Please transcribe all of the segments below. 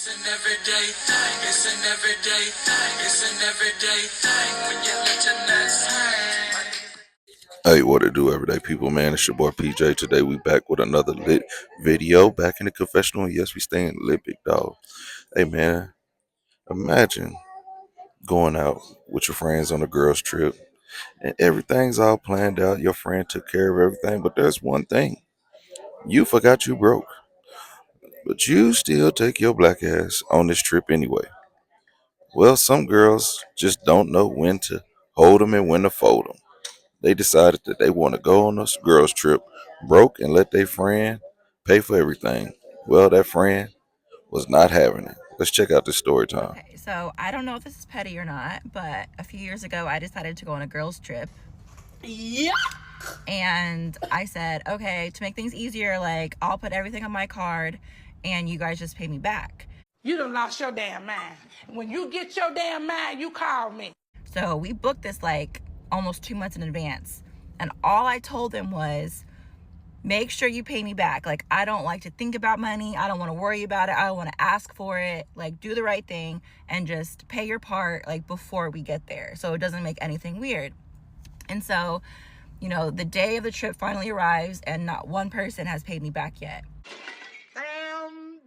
an everyday thing. It's an everyday thing. It's an everyday thing when you let your nuts hang. Hey, what it do, everyday people, man? It's your boy PJ. Today we back with another lit video. Back in the confessional. Yes, we staying lit, big dog. Hey, man, imagine going out with your friends on a girls trip and everything's all planned out. Your friend took care of everything, but there's one thing. You forgot you broke, but you still take your black ass on this trip anyway. Well, some girls just don't know when to hold 'em and when to fold 'em. They decided that they want to go on this girls trip broke and let their friend pay for everything. Well, that friend was not having it. Let's check out this story time. Okay, so I don't know if this is petty or not, but a few years ago I decided to go on a girls trip. Yeah. And I said, okay, to make things easier, like, I'll put everything on my card and you guys just pay me back. You done lost your damn mind. When you get your damn mind, you call me. So we booked this like almost 2 months in advance. And all I told them was, make sure you pay me back. Like, I don't like to think about money. I don't want to worry about it. I don't want to ask for it. Like, do the right thing and just pay your part, like, before we get there, so it doesn't make anything weird. And so, you know, the day of the trip finally arrives and not one person has paid me back yet. Damn.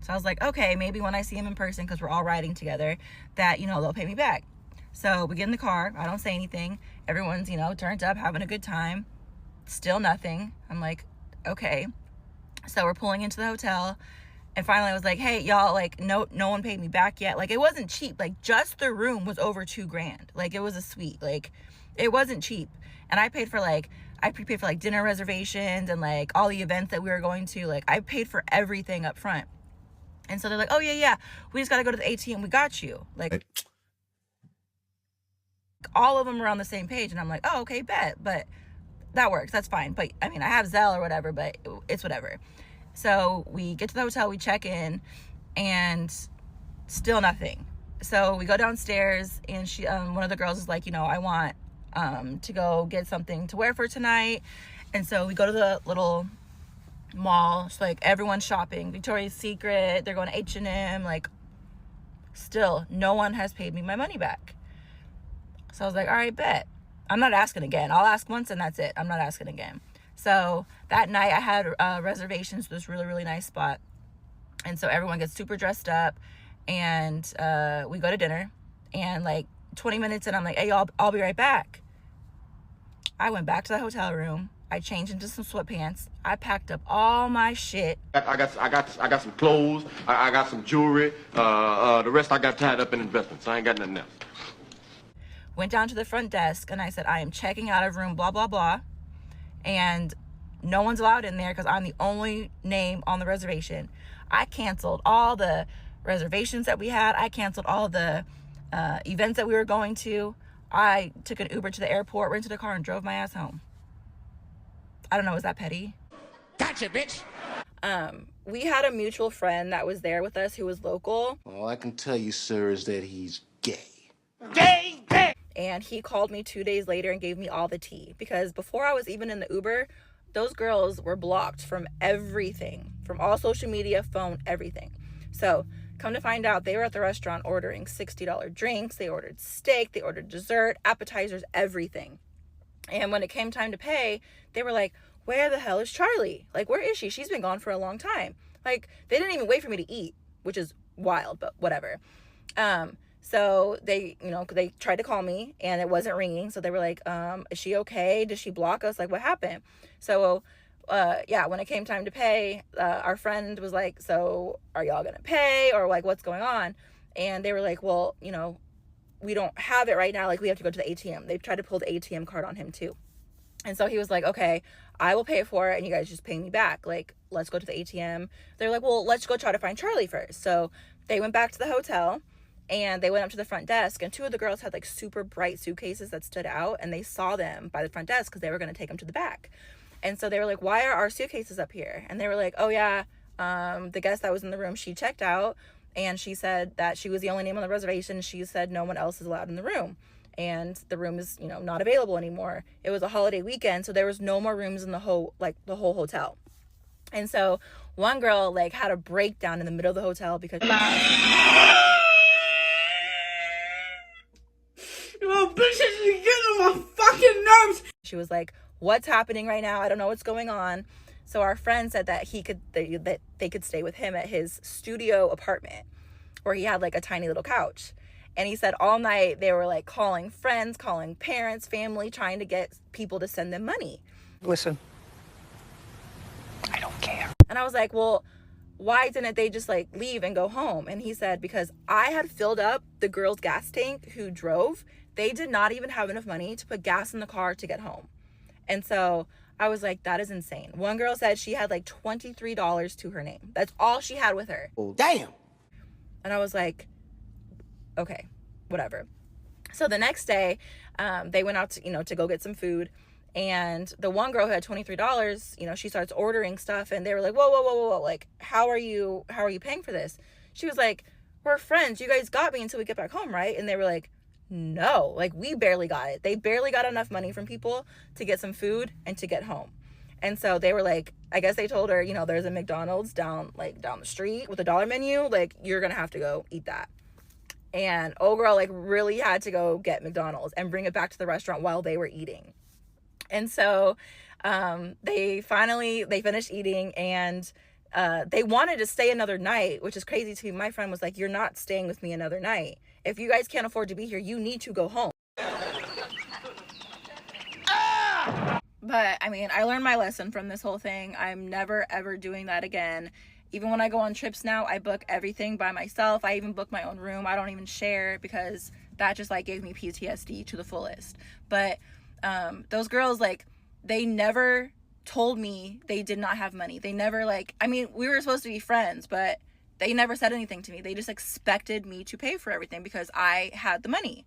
So I was like, okay, maybe when I see him in person, because we're all riding together, that, you know, they'll pay me back. So we get in the car. I don't say anything. Everyone's, you know, turned up, having a good time. Still nothing. I'm like, okay. So we're pulling into the hotel. And finally I was like, hey, y'all, like, no one paid me back yet. Like, it wasn't cheap. Like, just the room was over $2,000. Like, it was a suite. Like, it wasn't cheap. And I prepaid for like dinner reservations and like all the events that we were going to. Like, I paid for everything up front. And so they're like, oh yeah, we just got to go to the ATM. We got you. Like, all of them were on the same page. And I'm like, oh, okay, bet. But that works. That's fine. But I mean, I have Zelle or whatever, but it's whatever. So we get to the hotel, we check in, and still nothing. So we go downstairs, and she, one of the girls is like, you know, I want to go get something to wear for tonight. And so we go to the little mall. So like, everyone's shopping. Victoria's Secret, they're going to H&M. Like, still no one has paid me my money back. So I was like, all right, bet. I'm not asking again. I'll ask once and that's it. I'm not asking again. So that night I had reservations to this really, really nice spot. And so everyone gets super dressed up and we go to dinner. And like 20 minutes in, I'm like, hey, I'll be right back. I went back to the hotel room. I changed into some sweatpants. I packed up all my shit. I got some clothes. I got some jewelry. The rest I got tied up in investments. I ain't got nothing else. Went down to the front desk and I said, I am checking out of room blah, blah, blah. And no one's allowed in there because I'm the only name on the reservation. I canceled all the reservations that we had. I canceled all the events that we were going to. I took an Uber to the airport, rented a car, and drove my ass home. I don't know, is that petty? Gotcha, bitch. We had a mutual friend that was there with us who was local. All I can tell you, sir, is that he's gay. Gay. And he called me 2 days later and gave me all the tea. Because before I was even in the Uber, those girls were blocked from everything. From all social media, phone, everything. So come to find out, they were at the restaurant ordering $60 drinks. They ordered steak. They ordered dessert, appetizers, everything. And when it came time to pay, they were like, where the hell is Charlie? Like, where is she? She's been gone for a long time. Like, they didn't even wait for me to eat, which is wild, but whatever. So they, you know, they tried to call me and it wasn't ringing. So they were like, is she okay? Did she block us? Like, what happened? So, yeah, when it came time to pay, our friend was like, so are y'all going to pay or like, what's going on? And they were like, well, you know, we don't have it right now. Like, we have to go to the ATM. They tried to pull the ATM card on him too. And so he was like, okay, I will pay for it and you guys just pay me back. Like, let's go to the ATM. They're like, well, let's go try to find Charlie first. So they went back to the hotel and they went up to the front desk, and two of the girls had like super bright suitcases that stood out, and they saw them by the front desk because they were going to take them to the back. And so they were like, why are our suitcases up here? And they were like, oh yeah, the guest that was in the room, she checked out and she said that she was the only name on the reservation. She said no one else is allowed in the room. And the room is, you know, not available anymore. It was a holiday weekend, so there was no more rooms in the whole hotel. And so one girl like had a breakdown in the middle of the hotel because oh, bitches, you getting on my fucking nerves. She was like, what's happening right now? I don't know what's going on. So our friend said that that they could stay with him at his studio apartment where he had like a tiny little couch. And he said all night they were like calling friends, calling parents, family, trying to get people to send them money. Listen, I don't care. And I was like, well, why didn't they just like leave and go home? And he said, because I had filled up the girl's gas tank who drove. They did not even have enough money to put gas in the car to get home. And so I was like, that is insane. One girl said she had like $23 to her name. That's all she had with her. Oh, damn. And I was like, okay, whatever. So the next day, they went out to, to go get some food. And the one girl who had $23, she starts ordering stuff. And they were like, whoa, whoa, whoa, whoa, whoa. Like, how are you paying for this? She was like, we're friends. You guys got me until we get back home, right? And they were like, no, like we barely got it. They barely got enough money from people to get some food and to get home. And so they were like, I guess they told her, there's a McDonald's down the street with a dollar menu. Like, you're going to have to go eat that. And old girl, like, really had to go get McDonald's and bring it back to the restaurant while they were eating. And so they finished eating, and they wanted to stay another night, which is crazy to me. My friend was like, you're not staying with me another night. If you guys can't afford to be here, you need to go home. But I mean, I learned my lesson from this whole thing. I'm never ever doing that again. Even when I go on trips now, I book everything by myself. I even book my own room. I don't even share, because that just like gave me PTSD to the fullest. But those girls, like, they never told me they did not have money. They never we were supposed to be friends, but they never said anything to me. They just expected me to pay for everything because I had the money,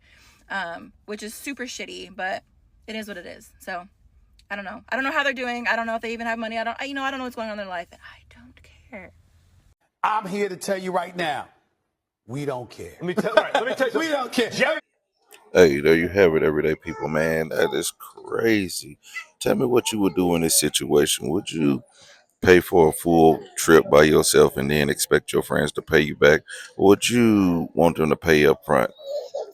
which is super shitty, but it is what it is. So I don't know. I don't know how they're doing. I don't know if they even have money. I don't know what's going on in their life, and I don't care. I'm here to tell you right now, we don't care. Let me tell you something. We don't care. Hey, there you have it, everyday people, man. That is crazy. Tell me what you would do in this situation. Would you pay for a full trip by yourself and then expect your friends to pay you back? Or would you want them to pay up front?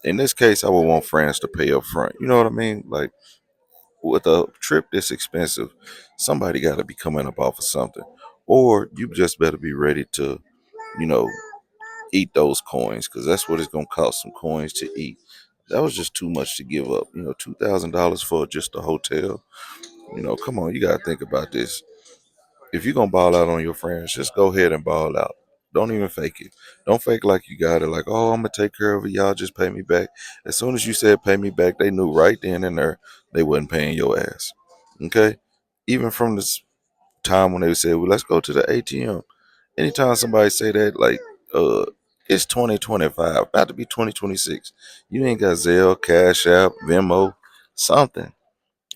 In this case, I would want friends to pay up front. You know what I mean? Like, with a trip this expensive, somebody got to be coming up off of something. Or you just better be ready to, you know, eat those coins, because that's what it's going to cost, some coins to eat. That was just too much to give up. $2,000 for just a hotel. Come on, you got to think about this. If you're going to ball out on your friends, just go ahead and ball out. Don't even fake it. Don't fake like you got it. Like, oh, I'm going to take care of it. Y'all just pay me back. As soon as you said pay me back, they knew right then and there they wasn't paying your ass. Okay? Even from this time when they said, well, let's go to the ATM. Anytime somebody say that, like, it's 2025, about to be 2026. You ain't got Zelle, Cash App, Venmo, something.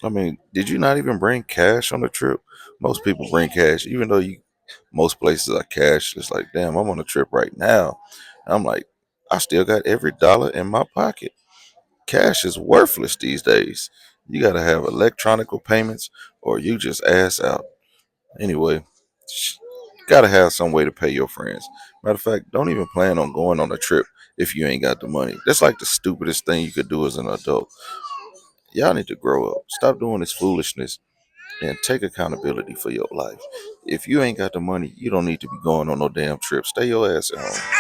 I mean, did you not even bring cash on the trip? Most people bring cash, even though most places are cash. It's like, damn, I'm on a trip right now. I'm like, I still got every dollar in my pocket. Cash is worthless these days. You gotta have electronical payments, or you just ass out. Anyway, gotta have some way to pay your friends. Matter of fact, don't even plan on going on a trip if you ain't got the money. That's like the stupidest thing you could do as an adult. Y'all need to grow up. Stop doing this foolishness and take accountability for your life. If you ain't got the money, you don't need to be going on no damn trip. Stay your ass at home.